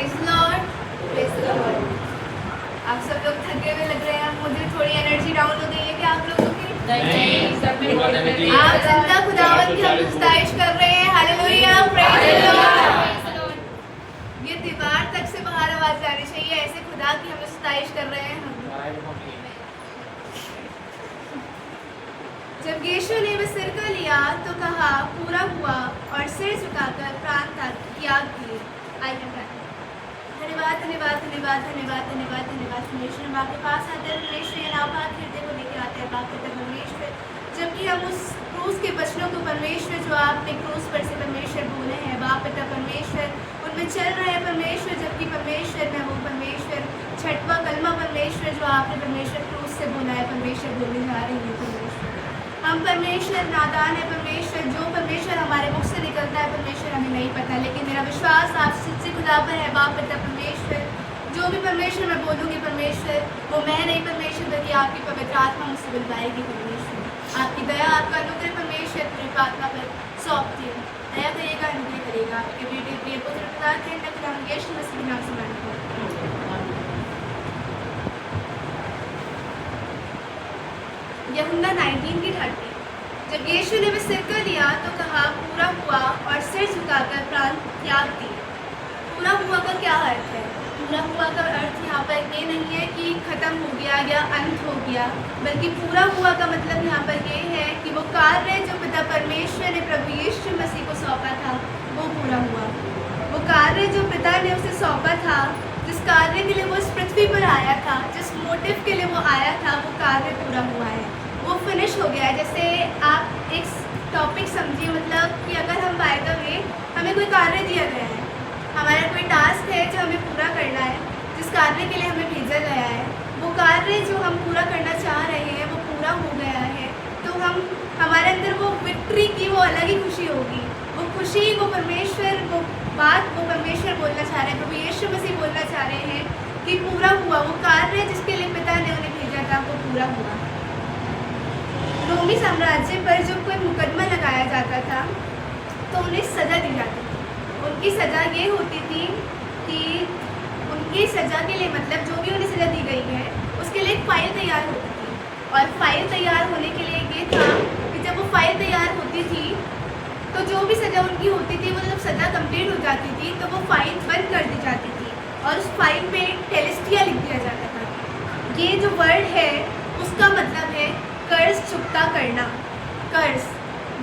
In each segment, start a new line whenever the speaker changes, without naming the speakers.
Praise the Lord, praise the Lord. आप सब लोग थके हुए लग रहे हैं, मुझे थोड़ी एनर्जी डाउन हो गई है क्या आप लोगों की?
नहीं, सब में बहुत एनर्जी है।
आप जिंदा खुदावंत की हम सताइश कर रहे हैं। Hallelujah, praise the Lord. ये दीवार तक से बाहर आवाज जानी चाहिए, ऐसे खुदा की हम सताइश कर रहे हैं हम। जब यीशु ने वह सिरका लिया तो कहा पूरा हुआ और सिर झुकाकर प्राण त्याग किए। धन्यवाद धन्यवाद धन्यवाद धन्यवाद धन्यवाद धन्यवाद परमेश्वर। हम आपके पास आते हैं परमेश्वर, ये नापाक हृदय को लेकर आते हैं बाप पिता परमेश्वर, जबकि हम उस क्रूस के वचनों को परमेश्वर जो आपने क्रूस पर से परमेश्वर बोले हैं बाप पिता परमेश्वर, उनमें चल रहे हैं परमेश्वर, जबकि परमेश्वर में वो परमेश्वर छठवां कलमा परमेश्वर जो आपने परमेश्वर क्रूस से बोला है परमेश्वर बोलने जा रही है परमेश्वर। हम परमेश्वर नादान है परमेश्वर, जो परमेश्वर हमारे मुख से निकलता है परमेश्वर हमें नहीं पता, लेकिन मेरा विश्वास आप सच्चे खुदा पर है बाप पिता परमेश्वर। जो भी परमेश्वर मैं बोलूँगी परमेश्वर वो मैं नहीं परमेश्वर, बल्कि आपकी पवित्र आत्मा मुझसे बुलवाएगी परमेश्वर। आपकी दया आपका अनुग्रह परमेश्वर पूरी आत्मा पर सौंपती है, दया करेगा अनुग्रह करेगा। आपके बेटे प्रिय पुत्र खुदा के नाम यीशु मसीह के नाम से मांगते हैं। यूहन्ना 19:30। जब यीशु ने वह सिरका लिया तो कहा पूरा हुआ और सिर झुकाकर प्राण त्याग दिए। पूरा हुआ का क्या अर्थ है? पूरा हुआ का अर्थ यहाँ पर ये नहीं है कि ख़त्म हो गया या अंत हो गया, बल्कि पूरा हुआ का मतलब यहाँ पर ये है कि वो कार्य जो पिता परमेश्वर ने प्रभु यीशु मसीह को सौंपा था वो पूरा हुआ। वो कार्य जो पिता ने उसे सौंपा था, जिस कार्य के लिए वो इस पृथ्वी पर आया था, जिस मोटिव के लिए वो आया था, वो कार्य पूरा हुआ है, वो फिनिश हो गया है। जैसे आप एक टॉपिक समझिए, मतलब कि अगर हम बाय द वे हमें कोई कार्य दिया गया है, हमारा कोई टास्क है जो हमें पूरा करना है, जिस कार्य के लिए हमें भेजा गया है, वो कार्य जो हम पूरा करना चाह रहे हैं वो पूरा हो गया है, तो हम हमारे अंदर वो विक्ट्री की वो अलग ही खुशी होगी। वो खुशी, वो परमेश्वर, वो बात वो परमेश्वर बोलना चाह रहे हैं, प्रभु यीशु मसीह बोलना चाह रहे हैं कि पूरा हुआ वो कार्य जिसके लिए पिता ने उन्हें भेजा था वो पूरा हुआ। रोमी साम्राज्य पर जब कोई मुकदमा लगाया जाता था तो उन्हें सज़ा दी जाती थी। उनकी सज़ा ये होती थी कि उनकी सज़ा के लिए, मतलब जो भी उन्हें सज़ा दी गई है उसके लिए एक फ़ाइल तैयार होती थी, और फाइल तैयार होने के लिए ये था कि जब वो फाइल तैयार होती थी तो जो भी सज़ा उनकी होती थी वो जब सज़ा कंप्लीट हो जाती थी तो वो फाइल बंद कर दी जाती थी और उस फाइल पे टेलेस्टिया लिख दिया जाता था। ये जो वर्ड है उसका मतलब है कर्ज चुकता करना। कर्ज,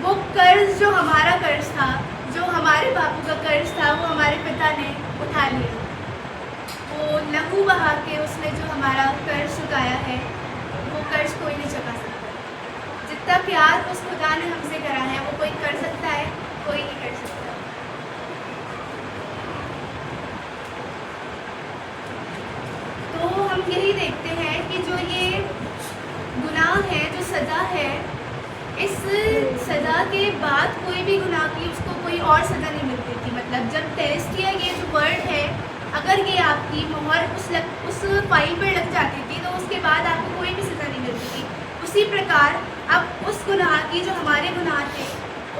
वो कर्ज जो हमारा कर्ज था, जो हमारे बापू का कर्ज था, वो हमारे पिता ने उठा लिया। वो लहू बहा के उसने जो हमारा कर्ज चुकाया है वो कर्ज कोई नहीं चुका सकता। जितना प्यार उस खुदा ने हमसे करा है वो कोई कर सकता है? कोई नहीं कर सकता। तो हम यही देखते हैं कि जो ये गुनाह है, जो सज़ा है, इस सज़ा के बाद कोई भी गुनाह की उसको कोई और सज़ा नहीं मिलती थी। मतलब जब टेलेस्टिया ये जो वर्ड है, अगर ये आपकी मोहर उस फाइल पर लग जाती थी तो उसके बाद आपको कोई भी सज़ा नहीं मिलती थी। उसी प्रकार अब उस गुनाह की, जो हमारे गुनाह थे,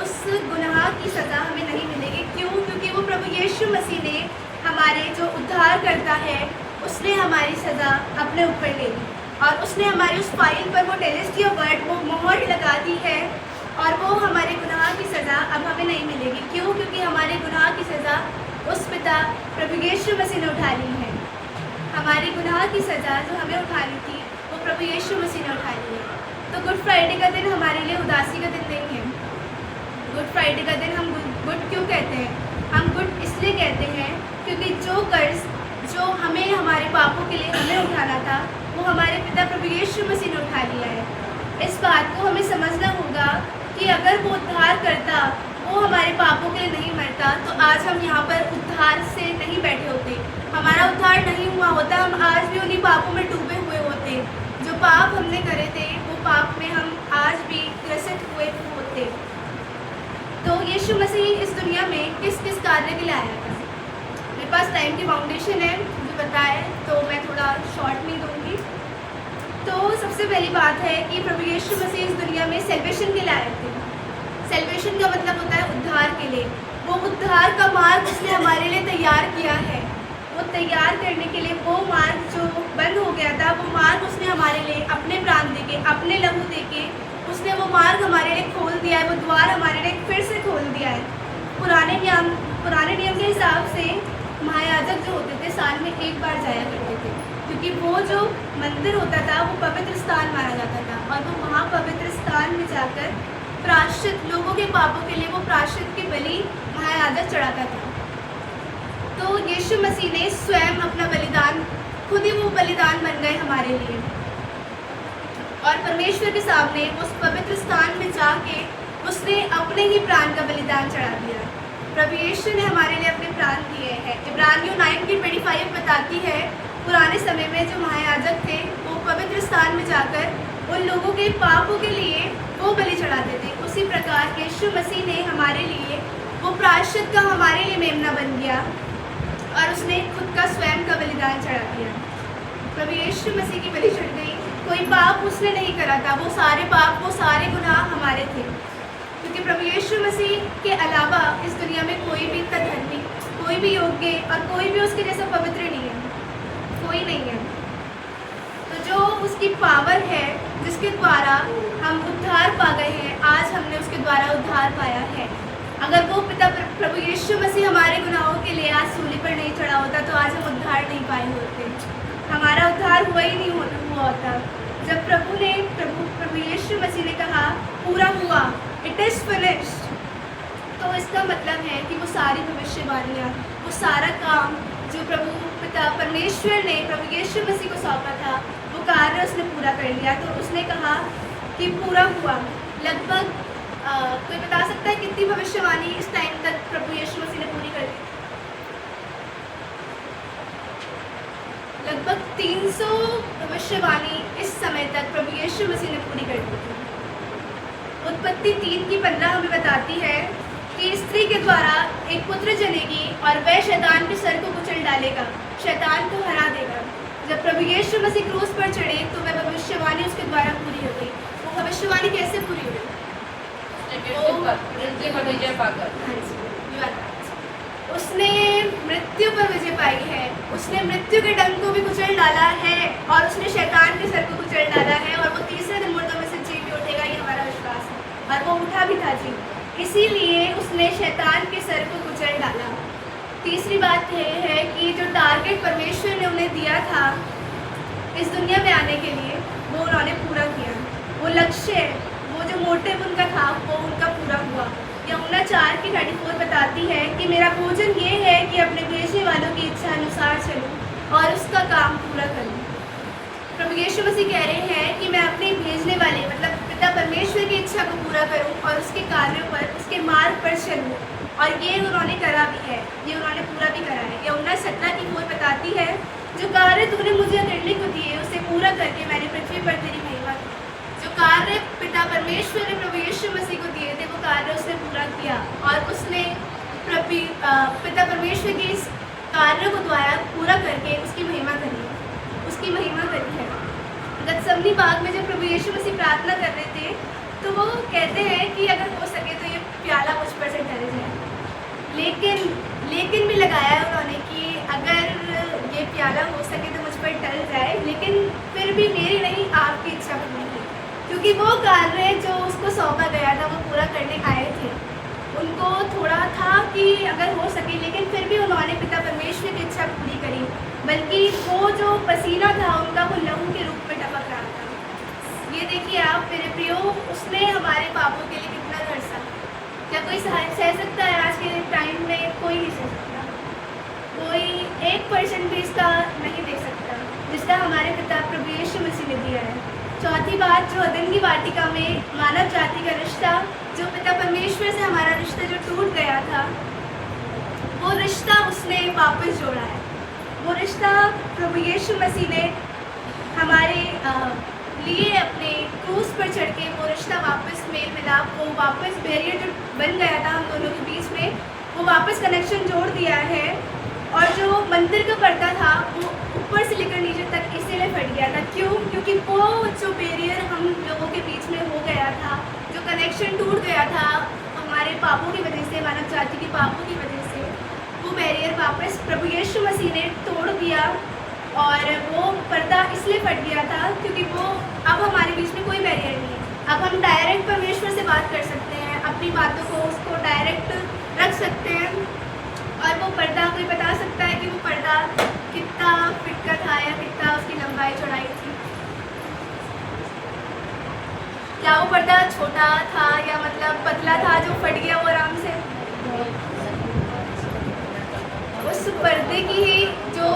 उस गुनाह की सज़ा हमें नहीं मिलेगी। क्यों? क्योंकि वो प्रभु यीशु मसीह ने, हमारे जो उद्धार करता है, उसने हमारी सज़ा अपने ऊपर ले ली और उसने हमारी उस फाइल पर वो टेलेस्टिया वर्ड, वो मोहर लगा दी है, और वो हमारे गुनाह की सज़ा अब हमें नहीं मिलेगी। क्यों? क्योंकि हमारे गुनाह की सज़ा उस पिता प्रभु यीशु मसीह ने उठा ली है। हमारी गुनाह की सज़ा जो हमें उठानी थी वो प्रभु यीशु मसीह ने उठा ली है। तो गुड फ्राइडे का दिन हमारे लिए उदासी का दिन नहीं है। गुड फ्राइडे का दिन हम गुड क्यों कहते हैं? हम गुड इसलिए कहते हैं क्योंकि जो कर्ज जो हमें हमारे पापों के लिए हमें उठाना था वो हमारे पिता प्रभु यीशु मसीह ने उठा लिया है। इस बात को हमें समझना होगा कि अगर वो उद्धार करता, वो हमारे पापों के लिए नहीं मरता, तो आज हम यहाँ पर उद्धार से नहीं बैठे होते, हमारा उद्धार नहीं हुआ होता, हम आज भी उन्हीं पापों में डूबे हुए होते। जो पाप हमने करे थे वो पाप में हम आज भी ग्रसित हुए होते। तो यीशु मसीह इस दुनिया में किस किस कार्य के लिए आया था? मेरे पास टाइम की फाउंडेशन है जो बताया, तो मैं थोड़ा शॉर्ट में दूंगी। तो सबसे पहली बात है कि प्रभु यीशु मसीह इस दुनिया में सेल्वेशन के लिए आए थे। सेल्वेशन का मतलब होता है उद्धार के लिए। वो उद्धार का मार्ग उसने हमारे लिए तैयार किया है। वो तैयार करने के लिए वो मार्ग जो बंद हो गया था, वो मार्ग उसने हमारे लिए अपने प्राण देके, अपने लहू देके उसने वो मार्ग हमारे लिए खोल दिया है, वो द्वार हमारे लिए फिर से खोल दिया है। पुराने नियम के हिसाब से महायाजक जो होते थे साल में एक बार जाया करते थे, क्योंकि वो जो मंदिर होता था वो पवित्र स्थान माना जाता था, और वो महापवित्र स्थान में जाकर प्रायश्चित, लोगों के पापों के लिए वो प्रायश्चित की बलि महायाजक चढ़ाता था। तो यीशु मसीह ने स्वयं अपना बलिदान, खुद ही वो बलिदान बन गए हमारे लिए, और परमेश्वर के सामने उस पवित्र स्थान में जाके उसने अपने ही प्राण का बलिदान चढ़ा दिया। प्रभु यीशु ने हमारे लिए अपने प्राण दिए हैं। इब्रानियों 9:25 बताती है, पुराने समय में जो महायाजक थे वो पवित्र स्थान में जाकर उन लोगों के पापों के लिए वो बलि चढ़ाते थे। उसी प्रकार यीशु मसीह ने हमारे लिए वो प्रायश्चित का हमारे लिए मेमना बन गया, और उसने खुद का स्वयं का बलिदान चढ़ा दिया। प्रभु यीशु मसीह की बलि चढ़ गई। कोई पाप उसने नहीं करा था, वो सारे पाप, वो सारे गुनाह हमारे थे, क्योंकि प्रभु यीशु मसीह के अलावा इस दुनिया में कोई भी इतना धर्मी, कोई भी योग्य और कोई भी उसके जैसा पवित्र नहीं है, कोई नहीं है। तो जो उसकी पावर है, जिसके द्वारा हम उद्धार पा गए हैं, आज हमने उसके द्वारा उद्धार पाया है। अगर वो पिता प्रभु यीशु मसीह हमारे गुनाहों के लिए आज सूली पर नहीं चढ़ा होता तो आज हम उद्धार नहीं पाए होते, हमारा उद्धार हुआ ही नहीं हुआ होता। जब प्रभु यीशु मसीह ने कहा पूरा हुआ, इट इज़ फिनिश्ड, तो इसका मतलब है कि वो सारी भविष्यवाणियाँ, वो सारा काम जो प्रभु पिता परमेश्वर ने प्रभु यीशु मसीह को सौंपा था, वो कार्य उसने पूरा कर लिया। तो उसने कहा कि पूरा हुआ। लगभग कोई बता सकता है कितनी भविष्यवाणी इस टाइम तक प्रभु यीशु मसीह ने पूरी कर दी? लगभग 300 भविष्यवाणी इस समय तक प्रभु यीशु मसीह ने पूरी कर दी थी। उत्पत्ति 3:15 हमें बताती है कि स्त्री के द्वारा एक पुत्र जनेगी और वह शैतान के सर को कुचल डालेगा, शैतान को हरा देगा। जब प्रभु यीशु मसीह क्रूस पर चढ़े तो वह भविष्यवाणी उसके द्वारा पूरी हो गई। वो भविष्यवाणी कैसे पूरी हुई?
विजय पाकर,
उसने मृत्यु पर विजय पाई है, उसने मृत्यु के डंक को भी कुचल डाला है, और उसने शैतान के सर को कुचल डाला है, और वो तीसरे दिन मुर्दों में से जी भी उठेगा, ये हमारा विश्वास है, और वो उठा भी था जी। इसीलिए उसने शैतान के सर को कुचल डाला। तीसरी बात यह है कि जो टारगेट परमेश्वर ने उन्हें दिया था इस दुनिया में आने के लिए, वो उन्होंने पूरा किया। वो लक्ष्य, वो जो मोटिव उनका था, वो उनका पूरा हुआ। यूहन्ना 4:34 बताती है कि मेरा भोजन ये है कि अपने भेजने वालों की इच्छा अनुसार चलूं और उसका काम पूरा करूं। प्रभु यीशु मसीह कह रहे हैं कि मैं अपने भेजने वाले मतलब पिता परमेश्वर की इच्छा को पूरा करूं और उसके कार्यों पर, उसके मार्ग पर चलूं, और ये उन्होंने करा भी है, ये उन्होंने पूरा भी करा है। यूहन्ना 17:4 बताती है, जो कार्य तूने मुझे करने को दिए उसे पूरा करके मैंने पृथ्वी पर तेरी महिमा की। जो कार्य पिता परमेश्वर ने प्रभु यीशु मसीह को दिए थे, वो कार्य उसने पूरा किया, और उसने पिता परमेश्वर के इस कार्य को द्वारा पूरा करके उसकी महिमा करी है। गतसमनी बाग में जब प्रभु यीशु मसीह प्रार्थना कर रहे थे तो वो कहते हैं कि अगर हो सके तो ये प्याला मुझ पर से टल जाए, लेकिन भी लगाया है उन्होंने कि अगर ये प्याला हो सके तो मुझ पर टल जाए, लेकिन फिर भी मेरी नहीं आपकी इच्छा पूरी की, क्योंकि वो कार्य जो उसको सौंपा गया था वो पूरा करने आए थे। उनको थोड़ा था कि अगर हो सके, लेकिन फिर भी उन्होंने पिता परमेश्वर की इच्छा पूरी करी, बल्कि वो जो पसीना था उनका वो लहू के रूप में टपक रहा था। ये देखिए आप मेरे प्रियो, उसने हमारे पापों के लिए कितना तरसा। क्या कोई सह सकता है? आज के टाइम में कोई नहीं सह सकता, कोई 1% भी इसका नहीं दे सकता जिसका हमारे पिता प्रभु यीशु मसीह ने दिया है। चौथी बात, जो अदन की वाटिका में मानव जाति का रिश्ता, जो पिता परमेश्वर से हमारा रिश्ता जो टूट गया था, वो रिश्ता उसने वापस जोड़ा है। वो रिश्ता प्रभु यीशु मसीह ने हमारे लिए अपने क्रूस पर चढ़ के वो रिश्ता वापस मेल मिलाप, वो वापस बैरियर जो बन गया था हम दोनों के बीच में, वो वापस कनेक्शन जोड़ दिया है। और जो मंदिर का पर्दा था वो ऊपर से लेकर नीचे तक इसीलिए फट गया था। क्यों? क्योंकि वो जो बैरियर हम लोगों के बीच में हो गया था, जो कनेक्शन टूट गया था हमारे पापों की वजह से, मानव जाति के पापों की वजह से, वो बैरियर वापस प्रभु यीशु मसीह ने तोड़ दिया। और वो पर्दा इसलिए फट गया था क्योंकि वो अब हमारे बीच में कोई बैरियर नहीं है। अब हम डायरेक्ट परमेश्वर से बात कर सकते हैं, अपनी बातों को उसको डायरेक्ट रख सकते हैं। और वो पर्दा कोई बता सकता है कि वो पर्दा कितना फिट का था या कितना उसकी लंबाई चौड़ाई थी? क्या वो पर्दा छोटा था या मतलब पतला था जो फट गया वो आराम से? उस पर्दे की ही जो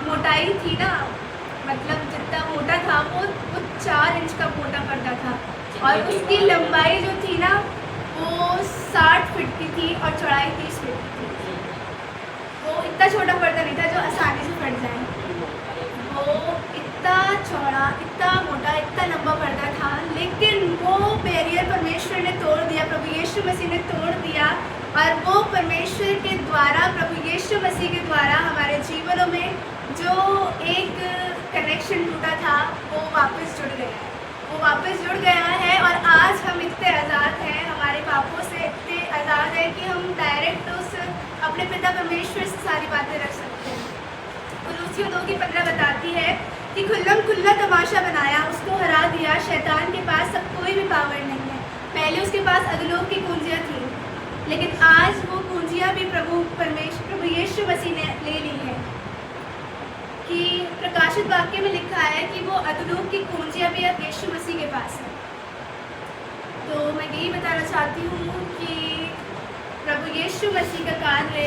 मोटाई थी ना, मतलब जितना मोटा था वो 4 इंच का मोटा पर्दा था। और उसकी लंबाई जो थी ना वो 60 फीट की थी और चौड़ाई 30 फीट की थी। वो इतना छोटा पर्दा नहीं था जो आसानी से फट जाए। वो इतना चौड़ा, इतना मोटा, इतना लंबा पर्दा था, लेकिन वो बैरियर परमेश्वर ने तोड़ दिया, प्रभु यीशु मसीह ने तोड़ दिया। और वो परमेश्वर के द्वारा, प्रभु यीशु मसीह के द्वारा हमारे जीवनों में जो एक कनेक्शन टूटा था वो वापस जुड़ गया है। वो वापस जुड़ गया है और आज हम इतने आज़ाद हैं, हमारे पापों से इतने आज़ाद हैं कि हम डायरेक्ट उस अपने पिता परमेश्वर से सारी बातें रख सकते हैं। कुलूसियों 2:15 बताती है कि खुल्ला तमाशा बनाया, उसको हरा दिया, शैतान के पास अब कोई भी पावर नहीं है। पहले उसके पास अधोलोक की कुंजियाँ थी, लेकिन आज वो कुंजियाँ भी प्रभु यीशु मसीह ने ले ली है। कि प्रकाशित वाक्य में लिखा है कि वो अधोलोक की कुंजियाँ भी अब यीशु मसीह के पास है। तो मैं यही बताना चाहती हूँ कि प्रभु यीशु मसीह का कार्य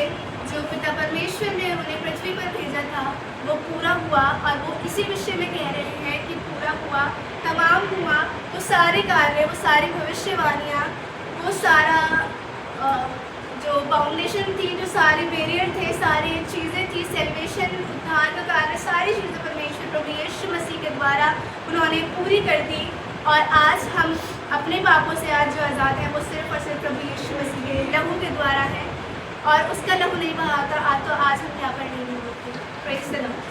जो पिता परमेश्वर ने उन्हें पृथ्वी पर भेजा था वो पूरा हुआ। और वो इसी विषय में कह रहे हैं कि पूरा हुआ, तमाम हुआ। वो सारे कार्य, वो सारी भविष्यवाणियाँ, वो सारा जो फाउंडेशन थी, जो सारे बैरियर थे, सारी चीज़ें थी, सेल्वेशन, उद्धार का कार्य, सारी चीज़ें परमेश्वर प्रभु यीशु मसीह के द्वारा उन्होंने पूरी कर दी। और आज हम अपने पापों से आज जो आज़ाद हैं वो सिर्फ और सिर्फ प्रभु यीशु मसीह के लहू के द्वारा है। और उसका लहू नहीं बहा तो आज हम यहाँ पर नहीं होते। Praise the Lord.